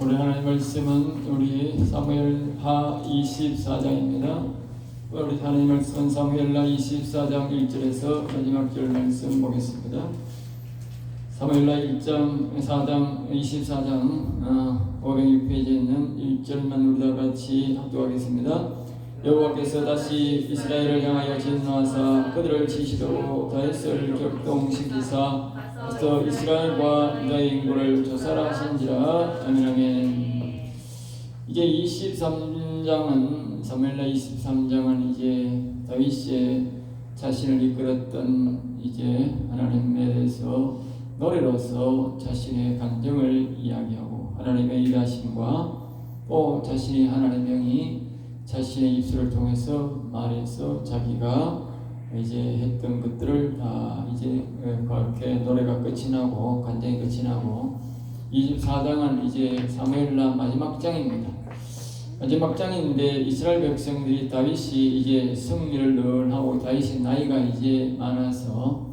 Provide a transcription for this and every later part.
오늘 하나님 말씀은 우리 사무엘하 24장입니다. 우리 하나님 말씀은 사무엘하 24장 1절에서 마지막 절 말씀 보겠습니다. 사무엘하 4장 24장 506페이지에 있는 1절만 우리 다 같이 합독하겠습니다. 여호와께서 다시 이스라엘을 향하여 진노하사 그들을 치시려고 다윗을 격동시키사 그래서 이스라엘과 유다의 인구를 조사하신지라. 아멘. 아멘. 이제 23장은 사무엘하 23장은 이제 다윗의 자신을 이끌었던 이제 하나님에 대해서 노래로서 자신의 감정을 이야기하고 하나님의 일하심과 또 자신이 하나님의 명이 자신의 입술을 통해서 말해서 자기가 이제 했던 것들을 다 이제 그렇게 노래가 끝이 나고 간증이 끝이 나고 24장은 이제 사무엘하 마지막 장입니다. 마지막 장인데 이스라엘 백성들이 다윗이 이제 승리를 늘 하고 다윗이 나이가 이제 많아서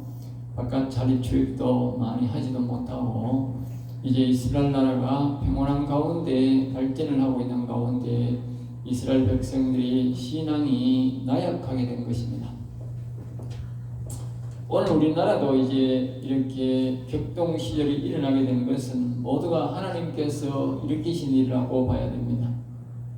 바깥 자립 출입도 많이 하지도 못하고 이제 이스라엘 나라가 평온한 가운데 발전을 하고 있는 가운데 이스라엘 백성들이 신앙이 나약하게 된 것입니다. 오늘 우리나라도 이제 이렇게 격동 시절이 일어나게 된 것은 모두가 하나님께서 일으키신 일이라고 봐야 됩니다.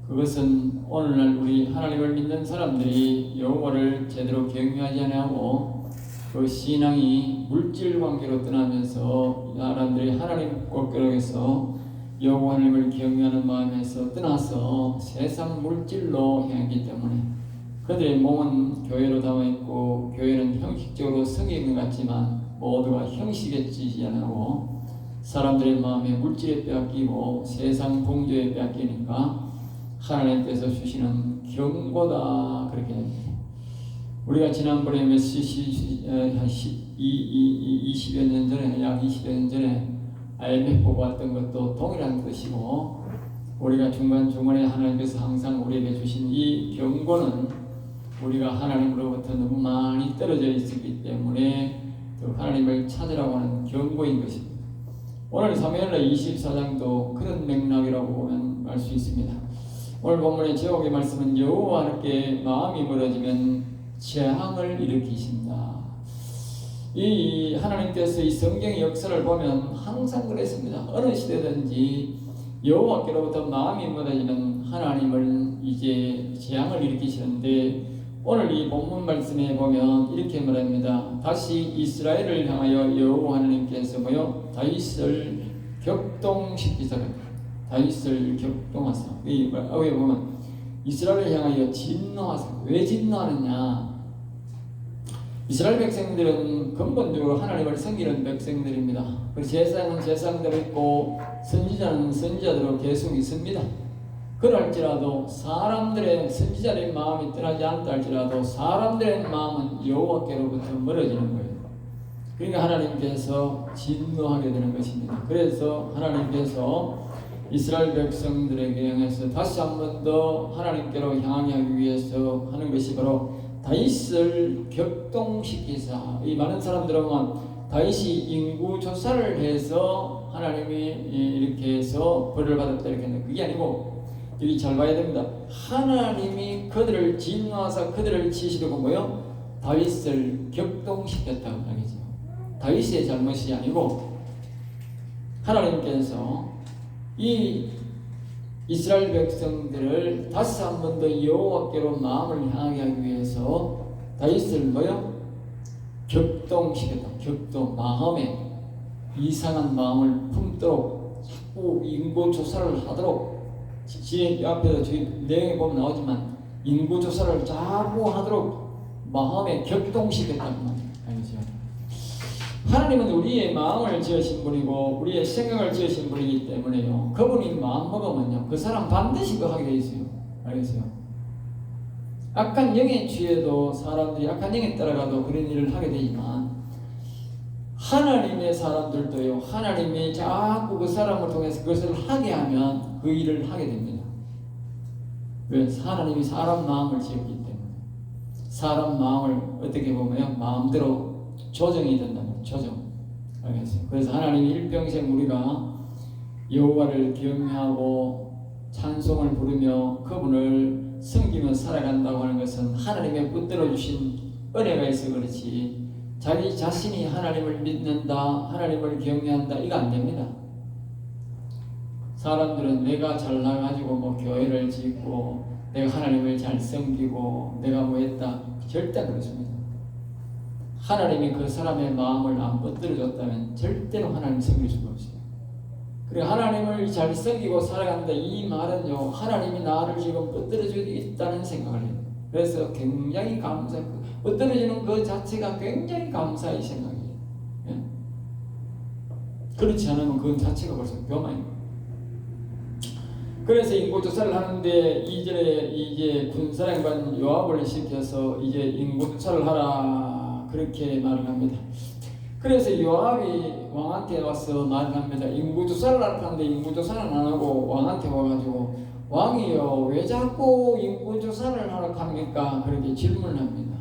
그것은 오늘날 우리 하나님을 믿는 사람들이 여호와를 제대로 경외하지 않고 그 신앙이 물질 관계로 떠나면서 사람들이 하나님 꼴결에서 여호와 하나님을 경외하는 마음에서 떠나서 세상 물질로 향하기 때문에 그들의 몸은 교회로 담아있고 교회는 형식적으로 성인 것 같지만 모두가 형식에 찌지 않고 사람들의 마음에 물질에 빼앗기고 세상 동조에 빼앗기니까 하나님께서 주시는 경고다 그렇게 됩니다. 우리가 지난번에 한 20여 년 전에 약 20여 년 전에 IMF 보고 왔던 것도 동일한 뜻이고 우리가 중간중간에 하나님께서 항상 우리에게 주신 이 경고는 우리가 하나님으로부터 너무 많이 떨어져 있었기 때문에 하나님을 찾으라고 하는 경고인 것입니다. 오늘 사무엘하 24장도 그런 맥락이라고 보면 알 수 있습니다. 오늘 본문의 제목의 말씀은 여호와께 마음이 멀어지면 재앙을 일으키신다. 이 하나님께서 이 성경의 역사를 보면 항상 그랬습니다. 어느 시대든지 여호와께로부터 마음이 멀어지면 하나님을 이제 재앙을 일으키시는데 오늘 이 본문 말씀에 보면 이렇게 말합니다. 다시 이스라엘을 향하여 여호와 하나님께서 다윗을 격동시키사 다윗을 격동하사 여기 보면 이스라엘을 향하여 진노하사. 왜 진노하느냐? 이스라엘 백성들은 근본적으로 하나님을 섬기는 백성들입니다. 제사장은 제사장대로 있고 선지자는 선지자대로 계속 있습니다. 그럴지라도 사람들의 선지자의 마음이 떠나지 않다 할지라도 사람들의 마음은 여호와께로부터 멀어지는 거예요. 그러니까 하나님께서 진노하게 되는 것입니다. 그래서 하나님께서 이스라엘 백성들에게 향해서 다시 한 번 더 하나님께로 향하게 하기 위해서 하는 것이 바로 다윗을 격동시키사. 이 많은 사람들은 다윗이 인구 조사를 해서 하나님이 이렇게 해서 벌을 받았다 이렇게 했는데 그게 아니고 여기 잘 봐야 됩니다. 하나님이 그들을 진노하사 그들을 치시려고 다윗을 격동시켰다고 하겠죠. 다윗의 잘못이 아니고 하나님께서 이 이스라엘 백성들을 다시 한 번 더 여호와께로 마음을 향하게 하기 위해서 다윗을 격동시켰다. 격동, 마음에 이상한 마음을 품도록 자꾸 인구 조사를 하도록 지혜 앞에서 저희 내용에 보면 나오지만 인구 조사를 자꾸 하도록 마음에 격동시켰다는 말이죠. 하나님은 우리의 마음을 지으신 분이고 우리의 생각을 지으신 분이기 때문에요. 그분이 마음 먹으면요 그 사람 반드시 하게 돼 있어요. 알겠어요? 악한 영에 취해도 사람들이 악한 영에 따라가도 그런 일을 하게 되지만 하나님의 사람들도요 하나님이 자꾸 그 사람을 통해서 그것을 하게 하면 그 일을 하게 됩니다. 왜? 하나님이 사람 마음을 지었기 때문에 사람 마음을 어떻게 보면 마음대로 조정이 된다는 조정. 알겠어요? 그래서 하나님이 일평생 우리가 여호와를 경외하고 찬송을 부르며 그분을 섬기며 살아간다고 하는 것은 하나님의 붙들어 주신 은혜가 있어 그렇지 자기 자신이 하나님을 믿는다, 하나님을 경외한다 이거 안 됩니다. 사람들은 내가 잘나가지고 뭐 교회를 짓고 내가 하나님을 잘 섬기고 내가 뭐 했다 절대 그렇습니다. 하나님이 그 사람의 마음을 안 붙들어 줬다면 절대로 하나님 섬길 수가 없어요. 그리고 하나님을 잘 섬기고 살아간다 이 말은요 하나님이 나를 지금 붙들어주고 있다는 생각을 해요. 그래서 굉장히 붙들어주는 그 자체가 굉장히 감사의 생각이에요. 예? 그렇지 않으면 그 자체가 벌써 교만입니다. 그래서 인구조사를 하는데 이전에 이제 군사령관 요압을 시켜서 이제 인구조사를 하라 그렇게 말을 합니다. 그래서 요압이 왕한테 와서 말을 합니다. 인구조사를 하는데 인구조사는 안 하고 왕한테 와가지고 왕이요 왜 자꾸 인구조사를 하라고 합니까? 그렇게 질문합니다.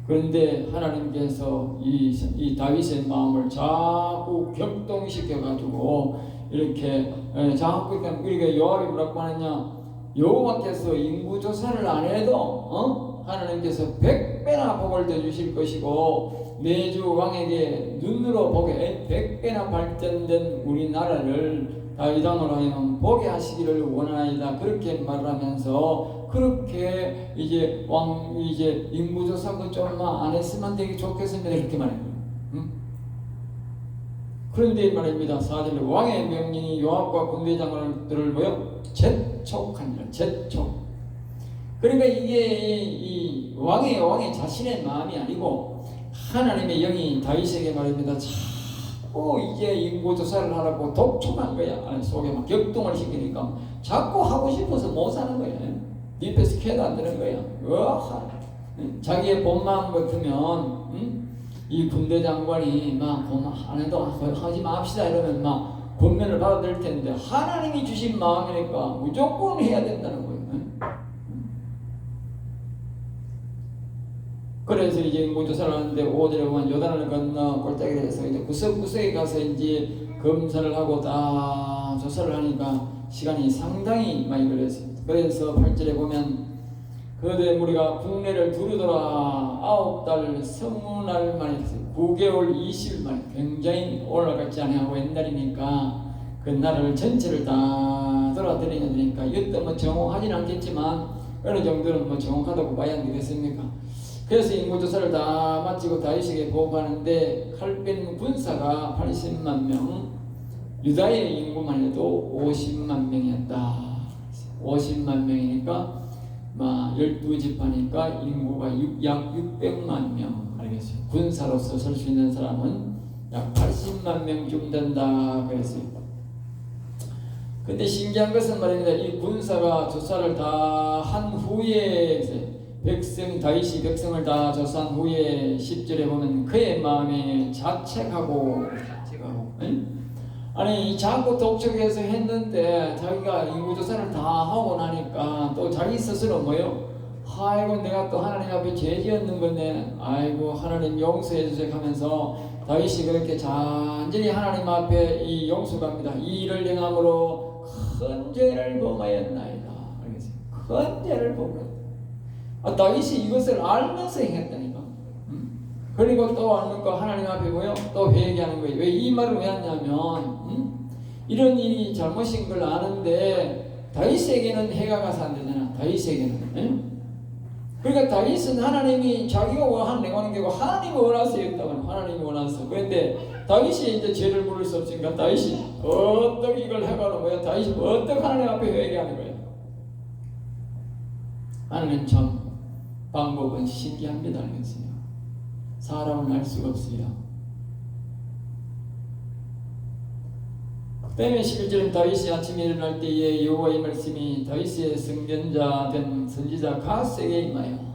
그런데 하나님께서 이 다윗의 마음을 자꾸 격동시켜가지고 이렇게 자꾸 그러니까 요압이 뭐라고 하느냐 여호와께서 인구조사를 안 해도 하나님께서 100배나 복을 더 주실 것이고 매주 왕에게 눈으로 보게 100배나 발전된 우리나라를 다윗왕으로 하여금 보게 하시기를 원하나이다 그렇게 말하면서 그렇게 이제 왕 이제 인구조사 그 좀만 안 했으면 되게 좋겠습니다 이렇게 말합니다. 그런데 말입니다. 4절에 왕의 명령이 요압과 군대장들을 모여 재촉하니라. 재촉. 그러니까 이게 이 왕의 자신의 마음이 아니고 하나님의 영이 다윗에게 말입니다. 자꾸 이제 인구조사를 하라고 독촉한 거야. 아니 속에 막 격동을 시키니까 자꾸 하고 싶어서 못 사는 거야. 네 뺏어 캐도 안 되는 거야. 자기의 본 마음 같으면 이 군대 장관이 막 안 해도 하지 맙시다 이러면 막 권면을 받아들 텐데 하나님이 주신 마음이니까 무조건 해야 된다는 거예요. 그래서 이제 인구조사를 하는데 5절에 보면 요단을 건너 골짜기를 해서 이제 구석구석에 가서 이제 검사를 하고 다 조사를 하니까 시간이 상당히 많이 걸렸습니다. 그래서 8절에 보면 그때 우리가 국내를 두루돌아 9달 20날 만에 9개월 20일 만에 굉장히 올라갔지 않냐고 옛날이니까 그 나라를 전체를 다 돌아다니게 되니까 이것도 뭐 정확하진 않겠지만 어느 정도는 뭐 정확하다고 봐야 안 되겠습니까? 그래서 인구조사를 다 마치고 다윗에게 보고하는데 칼빈 군사가 80만 명, 유다의 인구만 해도 50만 명이었다. 50만 명이니까 12지파니까 인구가 약 600만 명 알겠어요. 군사로서 설 수 있는 사람은 약 80만 명쯤 된다 그랬어요. 근데 신기한 것은 말입니다. 이 군사가 조사를 다 한 후에 다윗이 백성을 다 조사한 후에 10절에 보면 그의 마음에 자책하고 아니 자꾸 독촉해서 했는데 자기가 인구조사를 다 하고 나니까 또 자기 스스로 뭐요? 아이고 내가 또 하나님 앞에 죄 지었는 건데 아이고 하나님 용서해 주세요 하면서 다윗이 그렇게 잔절히 하나님 앞에 이 용서갑니다. 이 일을 행함으로 큰 죄를 범하였나이다. 알겠어요? 큰 죄를 범하였다. 다윗이 이것을 알면서 행했다니까. 그리고 또 알니까 하나님 앞에 뭐요? 또 회개하는 거예요. 왜 이 말을 왜 하냐면 이런 일이 잘못인 걸 아는데 다윗에게는 해가 가서 안 되잖아. 다윗에게는. 그러니까 다윗은 하나님이 자기가 원하는 내가 게 하나님이 원하서 했다고 하나님이 원하서. 그런데 다윗이 이제 죄를 물을 수 없으니까 다윗이 어떻게 이걸 해가는 거야? 다윗이 어떻게 하나님 앞에 회개하는 거야? 하나님 참 방법은 신기합니다. 알겠어요? 사람은 알 수가 없어요. 때문에 11절은 다윗이 아침에 일어날 때에 여호와의 말씀이 다윗의 선견자 된 선지자 갓에게 임하여.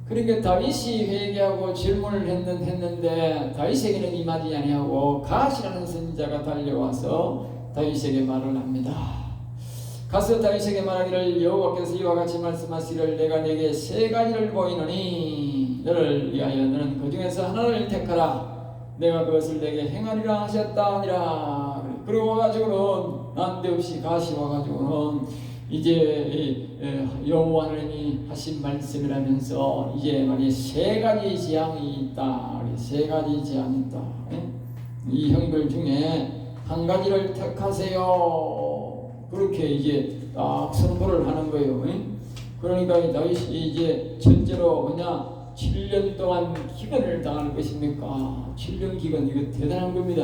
그러니까 다윗이 회개하고 질문을 했는데 다윗에게는 임하지 아니하고 갓이라는 선지자가 달려와서 다윗에게 말을 합니다. 가서 다윗에게 말하기를 여호와께서 이와 같이 말씀하시기를 내가 네게 세 가지를 보이노니 너를 위하여 너는 그 중에서 하나를 택하라. 내가 그것을 네게 행하리라 하셨다 하니라. 그리고 와가지고는 난데없이 가시 와가지고는 이제 여호와 하나님이 하신 말씀이라면서 이제 말이 세 가지 재앙이 있다. 세 가지 재앙이 있다. 이 형들 중에 한 가지를 택하세요. 그렇게 이제 딱 선포를 하는 거예요. 그러니까 다윗이 이제 첫째로 뭐냐 7년 동안 기근을 당할 것입니까? 7년 기근 이거 대단한 겁니다.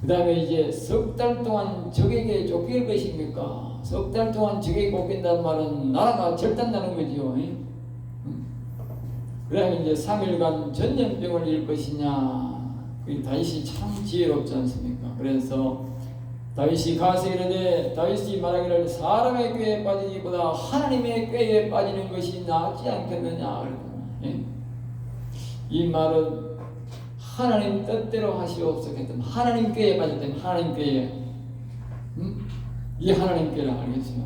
그 다음에 이제 석 달 동안 적에게 쫓길 것입니까? 석 달 동안 적에게 쫓긴다는 말은 나라가 절단나는 거지요. 그 다음에 이제 3일간 전염병을 잃을 것이냐. 다윗이 참 지혜롭지 않습니까? 그래서 다윗이 가서 이르되 다윗이 말하기를 사람의 꾀에 빠지기보다 하나님의 꾀에 빠지는 것이 낫지 않겠느냐 그랬더니 이 말은 하나님 뜻대로 하시옵소서 했더니 하나님 꾀에 빠졌더니 하나님 꾀에 이 하나님 꾀를 알겠어요.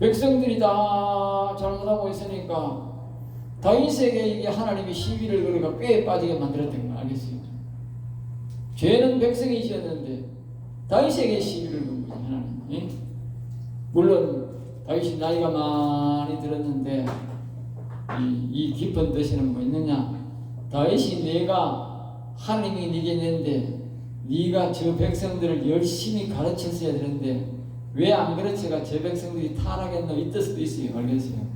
백성들이 다 잘못하고 있으니까 다윗에게 이게 하나님이 시비를 걸어가 꾀에 빠지게 만들었던 걸 알겠어요. 죄는 백성이 지었는데 다윗에게 시비를 건 거지 하나님. 물론 다윗이 나이가 많이 들었는데 이 깊은 뜻에는 뭐 있느냐? 다윗이 내가 하나님이 네게 냈는데 네가 저 백성들을 열심히 가르쳤어야 되는데 왜 안 가르쳐가 저 백성들이 타락했노 이 뜻도 있어요. 알겠어요?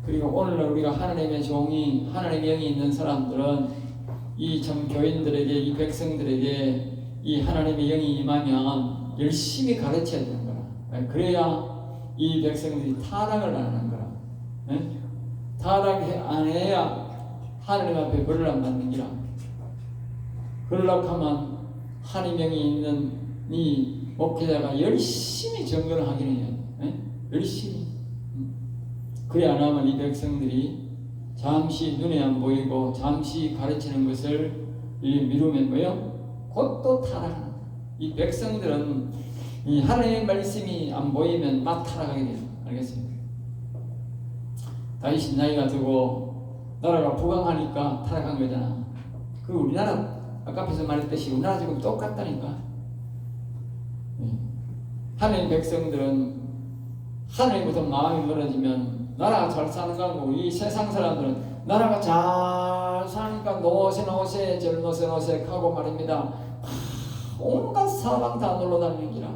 그리고 오늘날 우리가 하나님의 종이 하나님의 영이 있는 사람들은 이 참 교인들에게 이 백성들에게 이 하나님의 영이 임하면 열심히 가르쳐야 되는 거라. 그래야 이 백성들이 타락을 안 하는 거라. 타락 안 해야 하나님 앞에 벌을 안 받는 기라. 그러려고 하면 하나님의 영이 있는 이 목회자가 열심히 점검을 하긴 해요. 열심히. 그래 안 하면 이 백성들이 잠시 눈에 안 보이고 잠시 가르치는 것을 미루면 뭐요? 곧 또 타락한다. 이 백성들은 이 하나님의 말씀이 안 보이면 막 타락하게 돼요. 알겠어요? 다윗이 나이가 들고 나라가 부강하니까 타락한 거잖아. 그 우리나라 아까 앞에서 말했듯이 우리나라 지금 똑같다니까. 하나님 백성들은 하나님부터 마음이 멀어지면 나라가 잘 사는 거 아니고 이 세상 사람들은 나라가 잘 사니까 노세노세 절노세노세 하고 말입니다. 온갖 사방 다 놀러다니는 기라.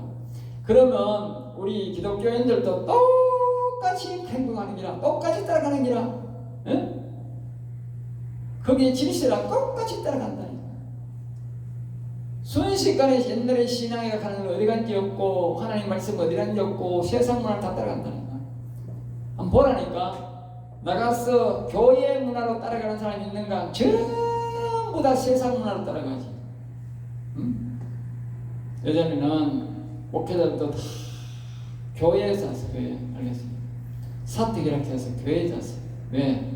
그러면 우리 기독교인들도 똑같이 행동하는 기라. 똑같이 따라가는 기라. 거기에 질서랑 똑같이 따라간다니까. 순식간에 옛날에 신앙에 가는 건 어디 간지 없고 하나님 말씀 어디 간지 없고 세상 문화를 다 따라간다니까. 한번 보라니까. 나가서 교회 문화로 따라가는 사람이 있는가? 전부 다 세상 문화로 따라가지. 예전에는 목회자들도 다 교회에 잤어. 교회. 알겠어요? 사택이라고 해서 교회에 잤어. 왜?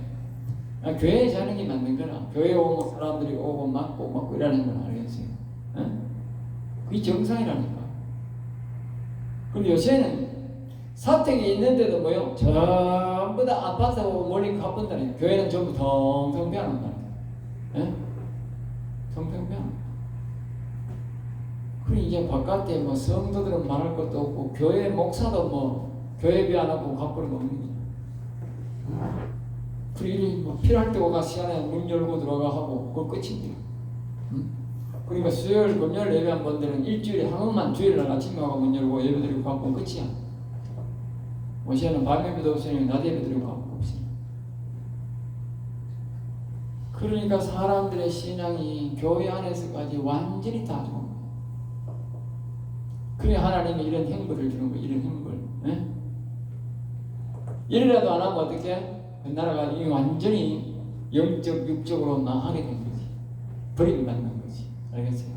교회에 자는 게 맞는 거라. 교회에 오면 사람들이 오고 맞고 이러는 거라. 알겠어요? 그게 정상이라니까. 그런데 요새는 사택이 있는데도 뭐요? 전부 다 아파트하고 멀리 가본다니까. 교회는 전부 텅텅 비어놓는다니까. 텅텅 비어놓는다. 그리고 이제 바깥에 뭐 성도들은 말할 것도 없고 교회 목사도 뭐 교회 비워놓고 가버리고 없는 거야. 그리고 뭐 필요할 때 오가 시간에 문 열고 들어가 하고 그거 끝입니다. 그러니까 수요일 금요일 예배한 분들은 일주일에 한 번만 주일날 아침에 가고 문 열고 예배 드리고 가고 끝이야. 어제는 밤 예배도 없으니까 낮 예배 드리고 가고 없으니까. 그러니까 사람들의 신앙이 교회 안에서까지 완전히 다 좋은 거예요. 그래 하나님이 이런 행보를 주는 거예요. 이런 행보를. 이래라도 안 하면 어떻게? 그 나라가 완전히 영적 육적으로 망하게 된 거지. 버림받는 거지. 알겠어요?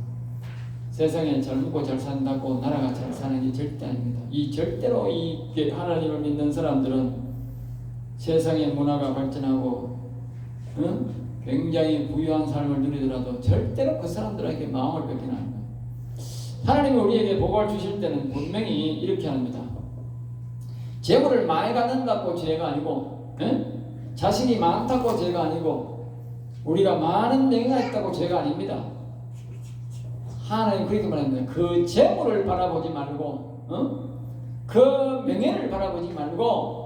세상에 잘 먹고 잘 산다고 나라가 잘 사는 게 절대 아닙니다. 이 절대로 이 하나님을 믿는 사람들은 세상의 문화가 발전하고 굉장히 부유한 삶을 누리더라도 절대로 그 사람들에게 마음을 뺏기는 아닙니다. 하나님이 우리에게 복을 주실 때는 분명히 이렇게 합니다. 재물을 많이 갖는다고 죄가 아니고 자신이 많다고 죄가 아니고 우리가 많은 명예가 있다고 죄가 아닙니다. 하나님 그렇게 말합니다. 그 재물을 바라보지 말고, 그 명예를 바라보지 말고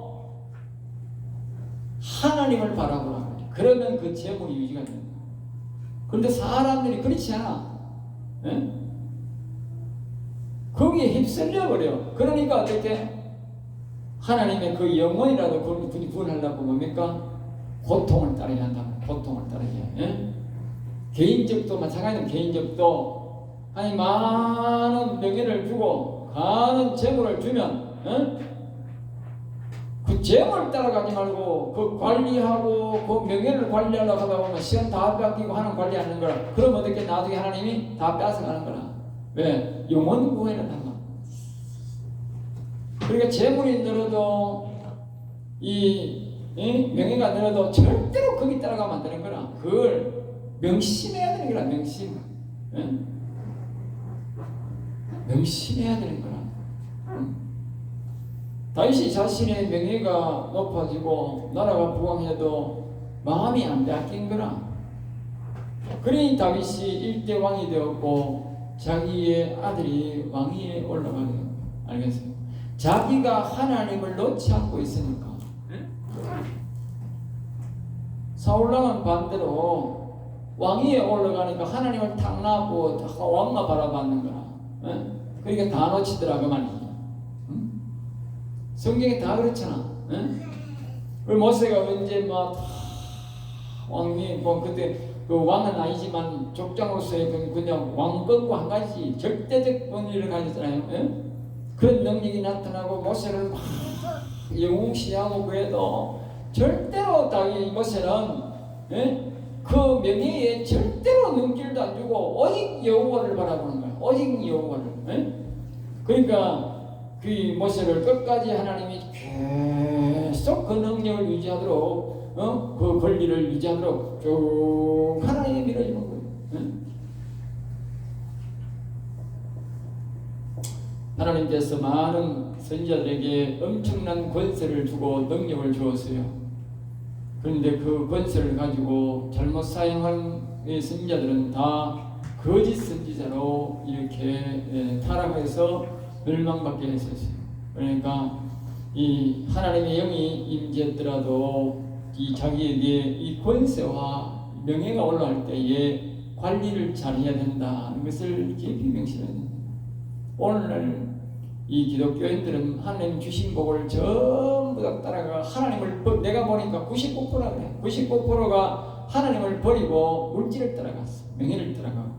하나님을 바라보라. 그러면 그 재물이 유지가 됩니다. 그런데 사람들이 그렇지 않아. 예? 거기에 휩쓸려 버려. 그러니까 어떻게 하나님의 그 영혼이라도 구원하려고 뭡니까? 고통을 따라야 한다. 고통을 따라야 해. 예? 개인적도 마찬가지로 개인적도 아니 많은 명예를 주고 많은 재물을 주면 그 재물 따라가지 말고 그 관리하고 그 명예를 관리하려고 하다 보면 시간 다 뺏기고 하는 관리하는 거라. 그럼 어떻게 나중에 하나님이 다 뺏어가는 거라. 왜? 영원 구원을 한다. 그러니까 재물이 늘어도 이 명예가 늘어도 절대로 거기 따라가면 안 되는 거라. 그걸 명심해야 되는 거라. 명심. 명심해야 되는 거라. 다윗이 자신의 명예가 높아지고 나라가 부강해도 마음이 안 바뀐 거라. 그러니 다윗이 1대 왕이 되었고 자기의 아들이 왕위에 올라가게 됩니다. 알겠어요? 자기가 하나님을 놓지 않고 있으니까. 사울왕은 반대로 왕위에 올라가니까 하나님을 탁 놔고 왕만 바라봤는 거라. 그러니까 다 놓치더라 그 말이지. 성경에 다 그렇잖아. 우리 모세가 언제 막 왕위 뭐 그때 그 왕은 아니지만 족장으로서의 그냥 왕권과 한 가지 절대적 권위를 가졌잖아요. 그런 능력이 나타나고 모세는 막 영웅시하고 그래도 절대로 다윗 모세는 그 명예에 절대로 눈길도 안 주고 오직 여호와를 바라보는 거야. 오직 여호와를. 그러니까 그 모세를 끝까지 하나님이 계속 그 능력을 유지하도록 그 권리를 유지하도록 쭉 하나님이 밀어주는 거예요. 하나님께서 많은 선지자들에게 엄청난 권세를 주고 능력을 주었어요. 그런데 그 권세를 가지고 잘못 사용한 선지자들은 다 거짓 선지자로 이렇게 타락해서 멸망받게 했었어요. 그러니까 이 하나님의 영이 임재했더라도 이 자기에게 이 권세와 명예가 올라갈 때에 관리를 잘해야 된다는 것을 깊이 명심해야 됩니다. 오늘날 이 기독교인들은 하나님 주신 복을 전부 다 따라가 하나님을 내가 보니까 99%가 그래. 99%가 하나님을 버리고 물질을 따라갔어. 명예를 따라가고.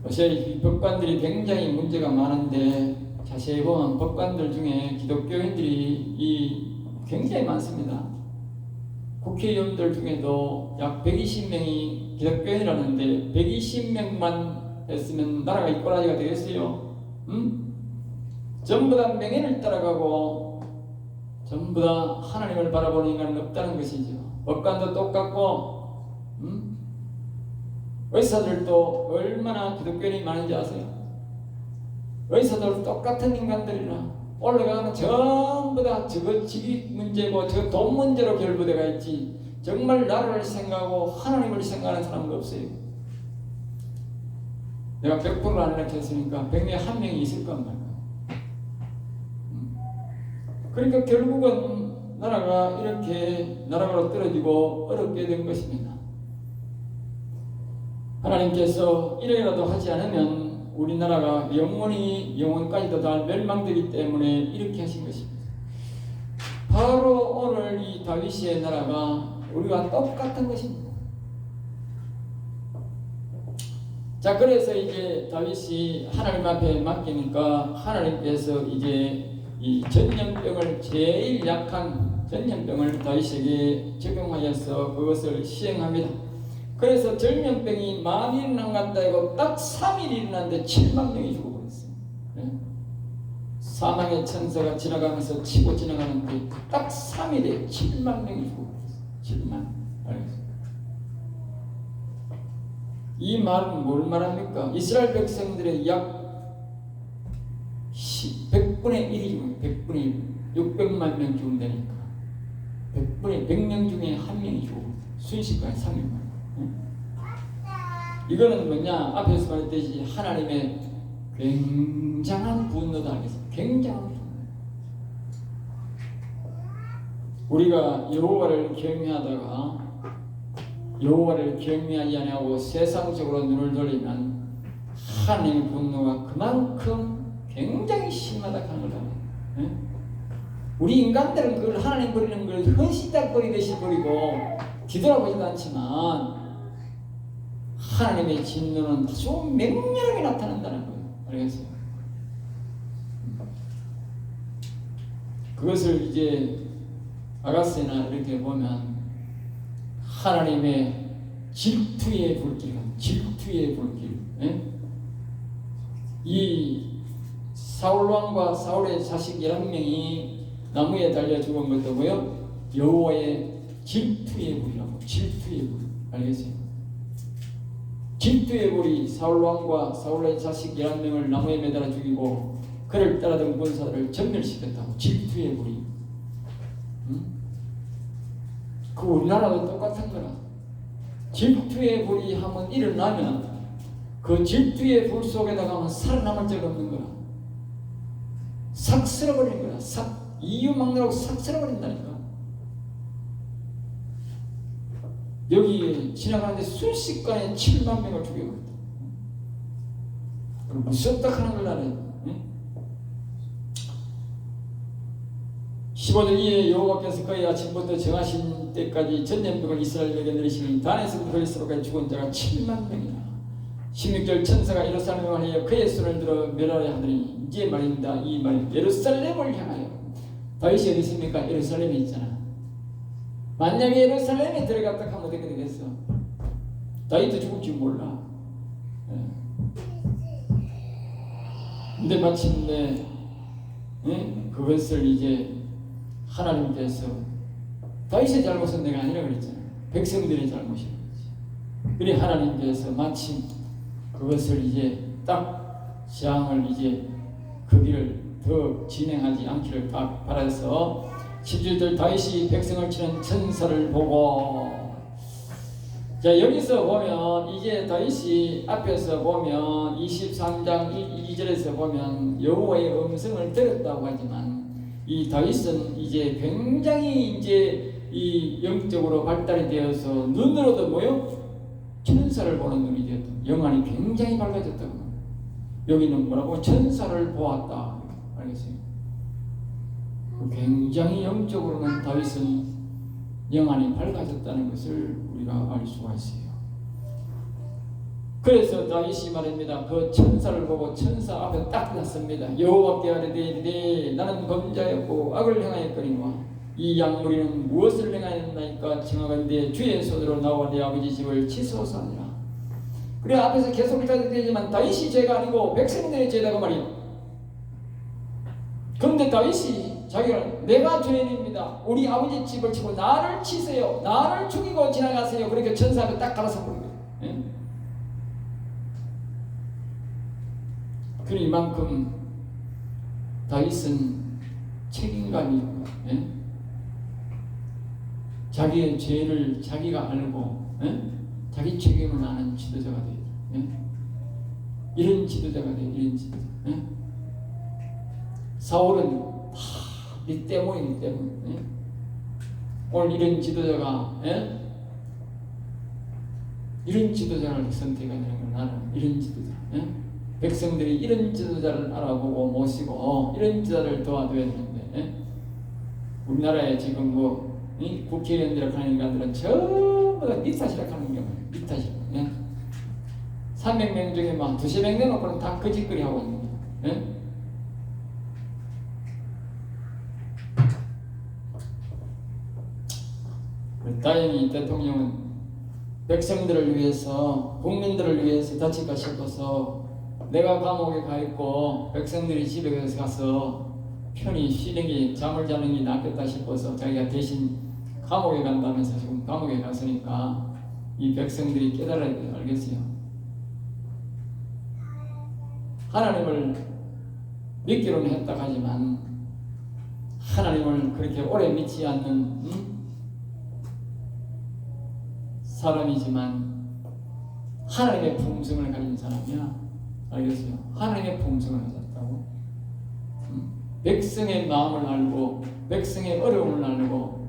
요새 법관들이 굉장히 문제가 많은데 자세히 보면 법관들 중에 기독교인들이 굉장히 많습니다. 국회의원들 중에도 약 120명이 기독교인이라는데 120명만 했으면 나라가 이 꼬라지가 되겠어요? 전부 다 명예를 따라가고 전부 다 하나님을 바라보는 인간은 없다는 것이죠. 법관도 똑같고 의사들도 얼마나 기독교인이 많은지 아세요? 의사들도 똑같은 인간들이라 올라가면 전부 다 저거 직위 문제고 저 돈 문제로 결부되어 있지 정말 나라를 생각하고 하나님을 생각하는 사람도 없어요. 내가 100%를 안 이렇게 했으니까 100명에 한 명이 있을 건 말이야. 그러니까 결국은 나라가 이렇게 나라로 떨어지고 어렵게 된 것입니다. 하나님께서 이래라도 하지 않으면 우리나라가 영원까지도 다 멸망되기 때문에 이렇게 하신 것입니다. 바로 오늘 이 다윗의 나라가 우리가 똑같은 것입니다. 자, 그래서 이제 다윗이 하나님 앞에 맡기니까 하나님께서 이제 이 전염병을 제일 약한 전염병을 다윗에게 적용하여서 그것을 시행합니다. 그래서 전염병이 많이 일어난다 이고 딱 3일 일어났는데 7만 명이 죽어버렸어요. 사망의 천사가 지나가면서 치고 지나가는데 딱 3일에 7만 명이 죽어버렸어요. 7만. 알겠습니다. 이 말은 뭘 말합니까? 이스라엘 백성들의 약 100분의 1이 죽은 100분의 1, 600만 명 죽은다니까 100명 중에 한 명이 죽어 순식간에 3일 만에. 이거는 뭐냐? 앞에서 말했듯이 하나님의 굉장한 분노다 하겠습니다. 굉장한 분노. 우리가 여호와를 경외하다가 여호와를 경외하지 아니하고 세상적으로 눈을 돌리면 하나님의 분노가 그만큼 굉장히 심하다 하는 거다. 예? 우리 인간들은 그걸 하나님 버리는 걸 헌신짝거리듯이 버리고 뒤돌아보지도 않지만 하나님의 진노는 아주 맹렬하게 나타난다는 거예요. 알겠어요? 그것을 이제 아가스나 이렇게 보면 하나님의 질투의 불길, 질투의 불길. 예? 이 사울왕과 사울의 자식 11명이 나무에 달려 죽은 것도 뭐요? 여호와의 질투의 불이라고. 질투의 불. 알겠어요? 질투의 불이 사울왕과 사울의 자식 11명을 나무에 매달아 죽이고 그를 따라던 군사들을 전멸시켰다고. 질투의 불이. 응? 그 우리나라도 똑같은 거라. 질투의 불이 한번 일어나면 그 질투의 불 속에다가 살아남을 적 없는 거라. 싹 쓸어버리는 거라. 싹 이유 막느라고 싹 쓸어버린다니까. 여기 지나가는데 순식간에 7만 명을 죽여버렸다. 무섭다 하는 걸 나는. 15절 이에 여호와께서 그의 아침부터 정하신 때까지 전염병을 이스라엘에게 내리시니 단에서부터 그리스도까지 죽은 자가 7만 명이라. 16절 천사가 예루살렘을 향하여 그의 손을 들어 멸하려 하더니 이제 말입니다. 이 말은 예루살렘을 향하여. 다윗이 어디 있습니까? 예루살렘에 있잖아. 만약에 예루살렘에 들어갔다 하면 어떻게 되겠어? 다윗도 죽을지 몰라. 근데 마침내 그것을 이제 하나님께서 다윗의 잘못은 내가 아니라 그랬잖아. 백성들의 잘못이라 그랬지. 그래 하나님께서 마침 그것을 이제 딱 재앙을 이제 그 길을 더 진행하지 않기를 바라서 17절 다윗이 백성을 치는 천사를 보고. 자 여기서 보면 이제 다윗이 앞에서 보면 23장 2절에서 보면 여호와의 음성을 들었다고 하지만 이 다윗은 이제 굉장히 이제 이 영적으로 발달이 되어서 눈으로도 뭐요? 천사를 보는 눈이 되었다. 영안이 굉장히 밝아졌다고. 여기는 뭐라고? 천사를 보았다. 알겠어요? 굉장히 영적으로는 다윗은 영안이 밝아졌다는 것을 우리가 알 수가 있어요. 그래서 다윗이 말합니다. 그 천사를 보고 천사 앞에 딱 났습니다. 여호와께 아뢰되 나는 범죄하였고 악을 행하였거니와 이 양무리는 무엇을 행하였나이까 청하건대 주의 손으로 나와 내 아버지 집을 치소서 하니라. 그래 앞에서 계속 되지만 다윗이 죄가 아니고 백성들의 죄다가 말이야. 그런데 다윗이 자기가 내가 죄인입니다. 우리 아버지 집을 치고 나를 치세요. 나를 죽이고 지나가세요. 그렇게 천사 앞에 딱 갈아서 부른 거예요. 그럼 이만큼 다윗은 책임감이 있고 자기의 죄를 자기가 알고 자기 책임을 아는 지도자가 돼야 돼. 이런 지도자가 돼. 이런 지도자. 사울은 네 때문이기 때문에 오늘 이런 지도자가 이런 지도자를 선택하는 걸 나는 이런 지도자. 백성들이 이런 지도자를 알아보고 모시고 이런 지도자를 도와줘야 되는데 우리나라에 지금 뭐 국회의원이라고 하는 인간들은 전부 다 밑탓이라고 하는 경우예요. 밑탓이라고. 300명 중에 막 2~3명 내놓고는 다 거짓거리 하고 있는 거예요. 다행히 대통령은 백성들을 위해서 국민들을 위해서 다칠까 싶어서 내가 감옥에 가 있고 백성들이 집에 가서 편히 쉬는 게 잠을 자는 게 낫겠다 싶어서 자기가 대신 감옥에 간다면서 지금 감옥에 갔으니까 이 백성들이 깨달아야 돼요. 알겠어요? 하나님을 믿기로는 했다 하지만 하나님을 그렇게 오래 믿지 않는 사람이지만 하나님의 품성을 가진 사람이야. 알겠어요? 하나님의 품성을 가졌다고. 백성의 마음을 알고 백성의 어려움을 알고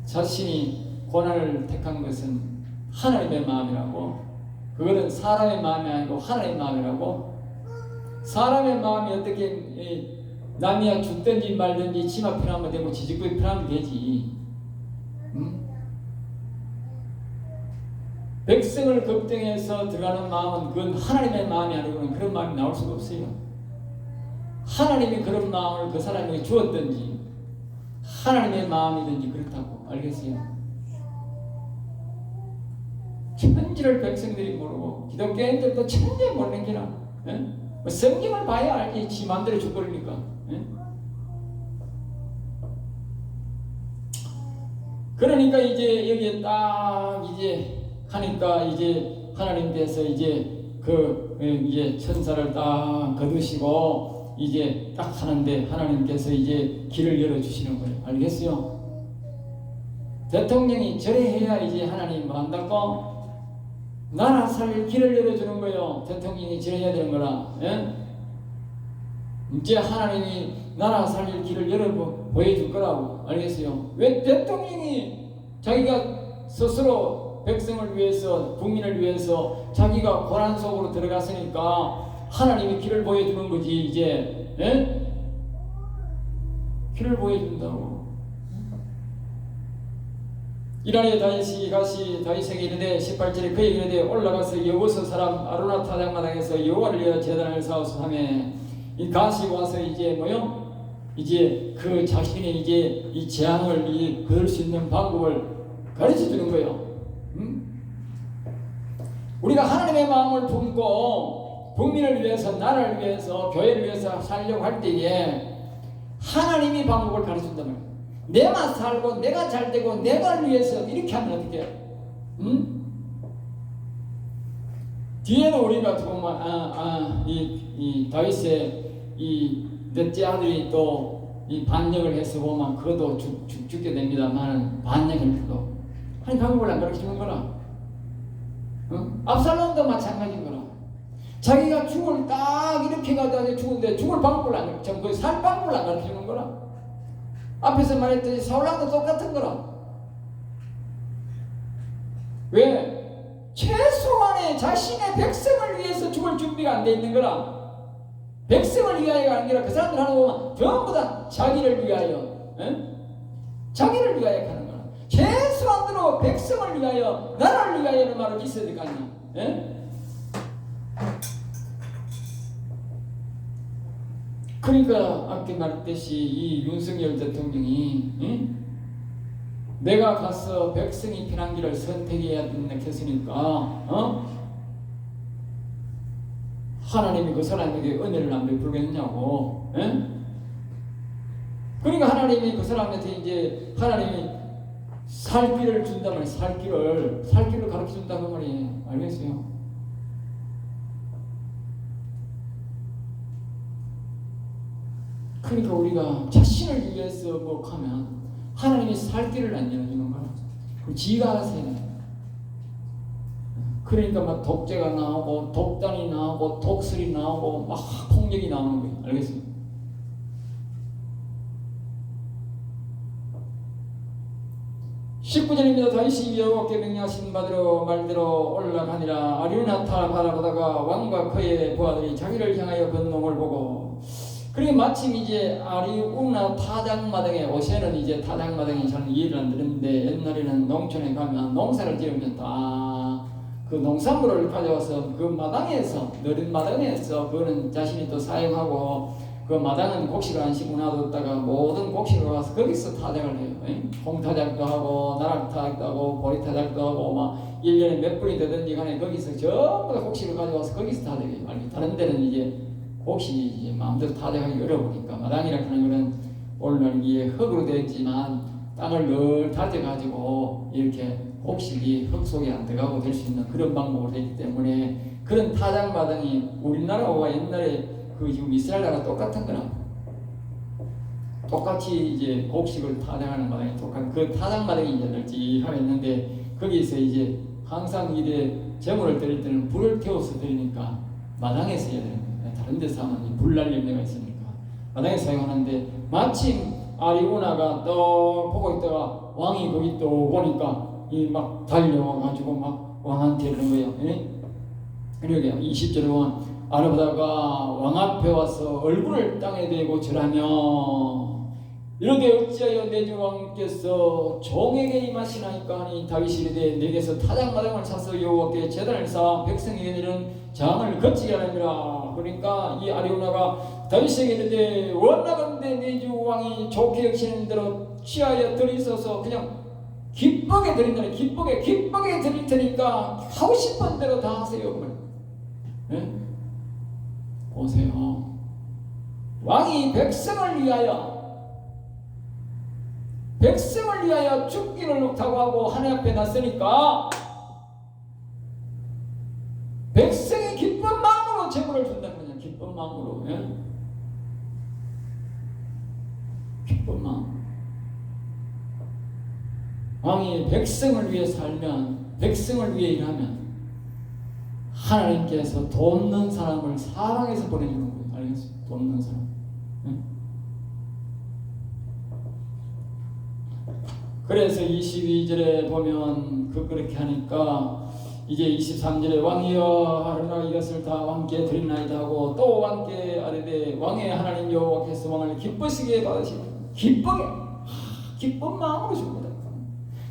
자신이 고난을 택한 것은 하나님의 마음이라고. 그거는 사람의 마음이 아니고 하나님의 마음이라고. 사람의 마음이 어떻게 남이야 죽든지 말든지 치마 편하면 되고 지지구이 편하면 되지. 백성을 걱정해서 들어가는 마음은 그건 하나님의 마음이 아니고는 그런 마음이 나올 수가 없어요. 하나님이 그런 마음을 그 사람에게 주었든지 하나님의 마음이든지 그렇다고. 알겠어요? 천지를 백성들이 모르고 기독교인들도 천지 모르는 게라. 성경을 봐야 알지. 지 마음대로 죽버리니까. 그러니까 이제 여기에 딱 이제 하니까 이제 하나님께서 이제 이제 천사를 딱 거두시고 이제 딱 하는데 하나님께서 이제 길을 열어주시는 거예요. 알겠어요? 대통령이 절해해야 이제 하나님 뭐 한다고? 나라 살릴 길을 열어주는 거예요. 대통령이 절해야 되는 거라. 이제 하나님이 나라 살릴 길을 보여줄 거라고. 알겠어요? 왜 대통령이 자기가 스스로 백성을 위해서 국민을 위해서 자기가 고난 속으로 들어갔으니까 하나님이 길을 보여주는 거지. 이제 길을 보여준다고. 이날에 다윗에게 이르되 18절에 그에게 이르되 올라가서 여호수 사람 아로나 타작마당에서 여호와를 위하여 제단을 쌓아서 하매 이 가시 와서 이제 뭐요? 이제 그 자신이 이제 이 재앙을 거둘 수 있는 방법을 가르쳐 주는 거예요. 우리가 하나님의 마음을 품고 국민을 위해서, 나라를 위해서, 교회를 위해서 살려고 할 때에 하나님이 방법을 가르쳐 준단 말이에요. 내만 살고 내가 잘 되고 내가 위해서 이렇게 하면 어떻게 해? 뒤에는 우리가 보면 이 다윗의 이 넷째 아들이 또 이 반역을 해서 보면 그것도 죽게 됩니다만 반역을 그거 아니 방법을 안 가르쳐 주는 거라. 압살롬도 마찬가지인 거라. 자기가 죽을 딱 이렇게 가다가 죽은데 죽을 방법을 안 가르쳐 주는 거야. 살 방법을 안 가르쳐 주는 거라. 앞에서 말했듯이 사울왕도 똑같은 거라. 왜? 최소한의 자신의 백성을 위해서 죽을 준비가 안 돼 있는 거라. 백성을 위하여가 아니라 그 사람들 하는 거 보면 전부 다 자기를 위하여, 자기를 위하여 하는 거라. 최소한으로 백성을 위하여, 나라를 위하여는 말은 있어야 될 거 아니야. 그러니까 아까 말했듯이 이 윤석열 대통령이 내가 가서 백성이 편한 길을 선택해야 된다 했으니까 하나님이 그 사람에게 은혜를 안 베풀겠냐고. 그러니까 하나님이 그 사람한테 이제 하나님이 살 길을 준다면 살 길을 가르쳐 준다는 말이에요. 알겠어요? 그러니까 우리가 자신을 위해서 뭐 하면 하나님이 살 길을 안 열어주는 거야. 그럼 지가 알아서 해야 돼. 그러니까 막 독재가 나오고 독단이 나오고 독설이 나오고 막 폭력이 나오는 거예요. 알겠어요? (19절입니다) 다윗이 여호와께 명령하신 말대로 올라가니라. 아류나타 바라보다가 왕과 그의 부하들이 자기를 향하여 건너올 보고 그리고 마침 이제 아리우나 타작마당에 요새는 이제 타작마당이 잘 이해를 안 되는데 옛날에는 농촌에 가면 농사를 지으면 다 그 농산물을 가져와서 그 마당에서 느린 마당에서 그거는 자신이 또 사용하고 그 마당은 곡식을 안 심고 놔뒀다가 모든 곡식을 와서 거기서 타작을 해요. 홍타작도 하고 나락타작도 하고 보리타작도 하고 막 1년에 몇 분이 되든지 간에 거기서 전부 다 곡식을 가져와서 거기서 타작해요. 다른 데는 이제 곡식이 이제 마음대로 타작하기 어려우니까 마당이라고 하는 거는 오늘날 이게 흙으로 되어 있지만 땅을 늘 다져가지고 이렇게 곡식이 흙 속에 안 들어가고 될 수 있는 그런 방법으로 되어 있기 때문에 그런 타작마당이 우리나라와 옛날에 그 지금 이스라엘 나라 똑같은 거나 똑같이 이제 곡식을 타작하는 마당이 똑같은 그 타작마당이 이제 널찍하게 있는데 거기서 이제 항상 이래 제물을 드릴 때는 불을 태워서 드리니까 마당에서 해야 되는 거예요. 다른 데서 하면 불날 염려가 있으니까 마당에서 사용하는데, 마침 아리우나가 또 보고 있다가 왕이 거기 또 보니까 이 막 달려와가지고 막 왕한테 이러는 거예요. 이렇게 20절에 보면 아르바다가 왕 앞에 와서 얼굴을 땅에 대고 절하며 이르되 어찌하여 내 주 왕께서 종에게 임하시나이까 하니, 다윗이 이르되 내게서 타작마당을 사서 여호와께 제단을 쌓아 백성에게 내는 장을 거치게 하느니라. 그러니까 이 아리우나가 다윗에게 이르되 원하건대 내 주 왕이 좋게 여기시는 대로 취하여 드리소서. 그냥 기쁘게 드린다. 기쁘게 드릴 테니까 하고 싶은 대로 다 하세요. 네? 보세요. 왕이 백성을 위하여 죽기를 못하고 하고 하나님 앞에 났으니까 백성이 기쁜 마음으로 제물을 준다는 거냐. 기쁜 마음으로. 기쁜 마음. 왕이 백성을 위해 살면, 백성을 위해 일하면 하나님께서 돕는 사람을 사랑해서 보내주는 거예요. 알겠어요? 돕는 사람. 그래서 22절에 보면 그렇게 하니까 이제 23절에 왕이여 하루나 이것을 다 왕께 드리나이다 하고, 또 왕께 아뢰되 왕의 하나님 여호와께서 왕을 기쁘시게 받으시고 기쁜 마음으로 줍니다.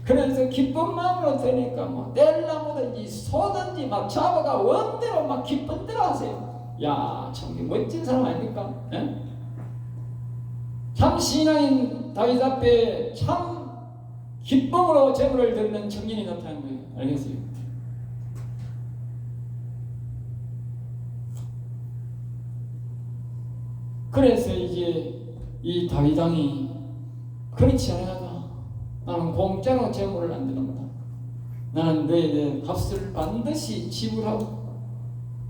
그래서 기쁜 마음으로 되니까 뭐 뗄나무든지 소든지 막 잡아가 원대로 막 기쁜 대로 하세요. 야, 참 멋진 사람 아닙니까? 참 신앙인 다윗 앞에 참 기쁨으로 제물을 드리는 청년이 나타난 거예요. 알겠어요? 그래서 이제 이 다윗 왕이 그렇지 않아도 나는 공짜로 제물을 안 드린다. 나는 너에 대해 값을 반드시 지불하고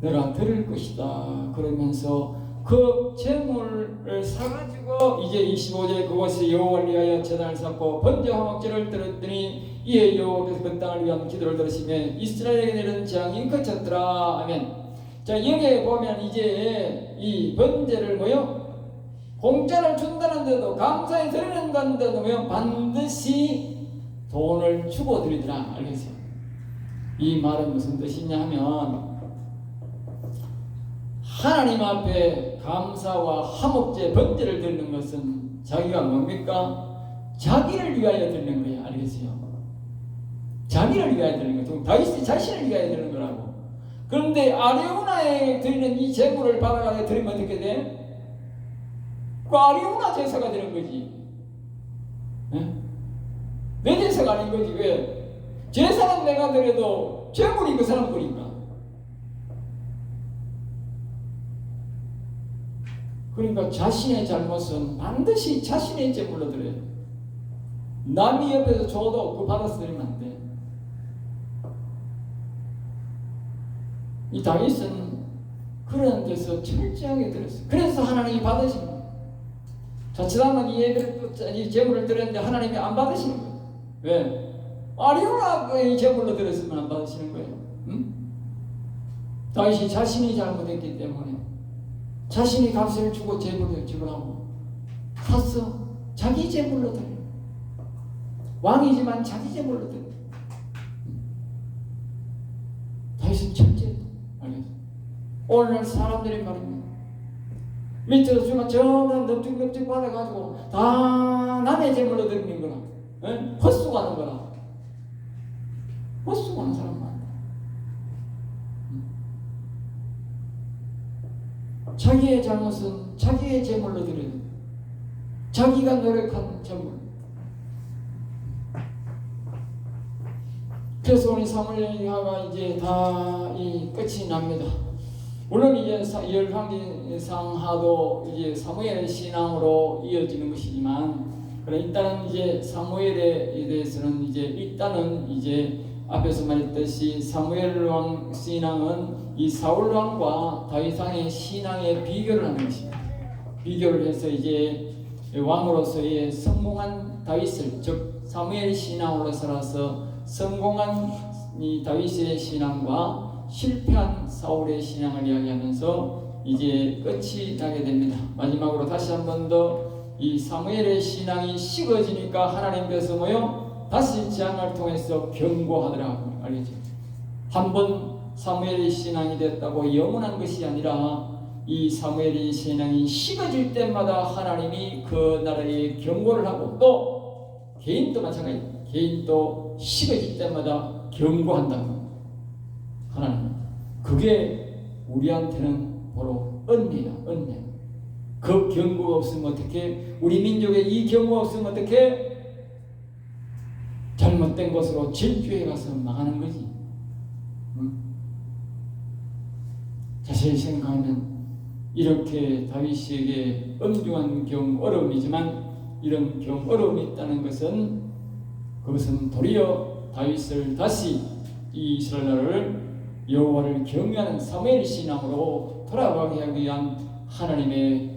내가 드릴 것이다. 그러면서 그 제물을 사가지고 이제 25절에 그곳에 여호와를 위하여 제단을 쌓고 번제 화목제를 드렸더니 이에 여호와께서 그 땅을 위한 기도를 들으시며 이스라엘에게 내린 재앙이 그쳤더라. 아멘. 자, 여기에 보면 이제 이 번제를 뭐요? 공짜를 준다는데도, 감사에 드리는다는데도 뭐요? 반드시 돈을 주고 드리더라. 알겠어요? 이 말은 무슨 뜻이냐 하면, 하나님 앞에 감사와 화목제 번제를 드리는 것은 자기가 뭡니까? 자기를 위하여 드리는 거예요. 알겠어요? 자기를 위하여 드리는 거예요. 다윗이 자신을 위하여 드리는 거라고. 그런데 아리우나에 드리는 이 제물을 받아가지고 드리면 어떻게 돼? 그 아리우나 제사가 되는 거지. 내 제사가 아닌 거지. 왜? 제사는 내가 드려도 제물이 그 사람 거니까. 그러니까 자신의 잘못은 반드시 자신의 제물로 드려요. 남이 옆에서 줘도 그 받아서 드리면 안 돼. 이 다윗은 그런 데서 철저하게 드렸어요. 그래서 하나님이 받으신 거예요. 자칫하면 이 예배를, 이 제물을 드렸는데 하나님이 안 받으시는 거예요. 왜? 아리우나 이 제물로 드렸으면 안 받으시는 거예요. 응? 다윗이 자신이 잘못했기 때문에 자신이 값을 주고 제물을 지불하고 샀어. 자기 제물로 드려. 왕이지만 자기 제물로 드려. 다윗은 철저했다. 알겠어? 오늘날 사람들이 말입니다. 밑에서 주면 전부 넙죽넙죽 받아가지고 다 남의 제물로 드리는 거라. 헛수고하는 거라. 헛수고하는 사람 많다. 자기의 잘못은 자기의 제물로 드려야 돼. 자기가 노력한 제물. 그래서 우리 사무엘하가 이제 다 이 끝이 납니다. 물론 이제 열왕기상하도 이제 사무엘 신앙으로 이어지는 것이지만, 그래 일단은 이제 사무엘에 대해서는 이제 일단은 이제 앞에서 말했듯이 사무엘 왕 신앙은 이 사울 왕과 다윗 왕의 신앙의 비교를 하는 것입니다. 비교를 해서 이제 왕으로서의 성공한 다윗을, 즉 사무엘 신앙으로 살아서 성공한 이 다윗의 신앙과 실패한 사울의 신앙을 이야기하면서 이제 끝이 나게 됩니다. 마지막으로 다시 한 번 더 이 사무엘의 신앙이 식어지니까 하나님께서 뭐요? 다시 재앙을 통해서 경고하더라고요. 알겠죠? 한번 사무엘의 신앙이 됐다고 영원한 것이 아니라 이 사무엘의 신앙이 식어질 때마다 하나님이 그 나라에 경고를 하고 또 개인도 마찬가지, 개인도 식어질 때마다 경고한다고. 하나님, 그게 우리한테는 바로 은혜야, 은혜. 그 경고가 없으면 어떻게, 우리 민족에 이 경고가 없으면 어떻게 잘못된 것으로 질주해 가서 망하는 거지. 자세히 생각하면 이렇게 다윗에게 엄중한 어려움이지만 이런 어려움이 있다는 것은 그것은 도리어 다윗을 다시 이 이스라엘 나라를 여호와를 경외하는 사무엘 신앙으로 돌아가게 하기 위한 하나님의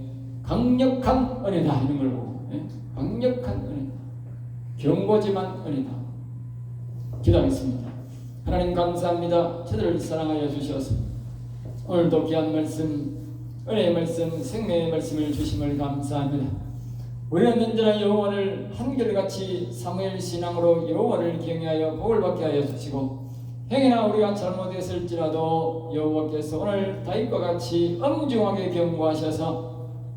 강력한 은혜다 이런 걸 보고, 강력한 은혜다. 경고지만 은혜다. 기도하겠습니다. 하나님 감사합니다. 저들을 사랑하여 주셔서 오늘도 귀한 말씀, 은혜의 말씀, 생명의 말씀을 주심을 감사합니다. 우리는 언제나 여호와를 한결같이 사무엘 신앙으로 여호와를 경외하여 복을 받게 하여 주시고, 행여나 우리가 잘못했을지라도 여호와께서 오늘 다윗과 같이 엄중하게 경고하셔서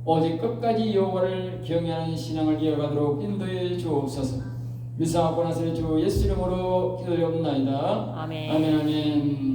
오직 끝까지 여호와를 경외하는 신앙을 이어가도록 인도해 주옵소서. 미사하고 나서 주 예수 이름으로 기도드리옵나이다. 아멘. 아멘. 아멘.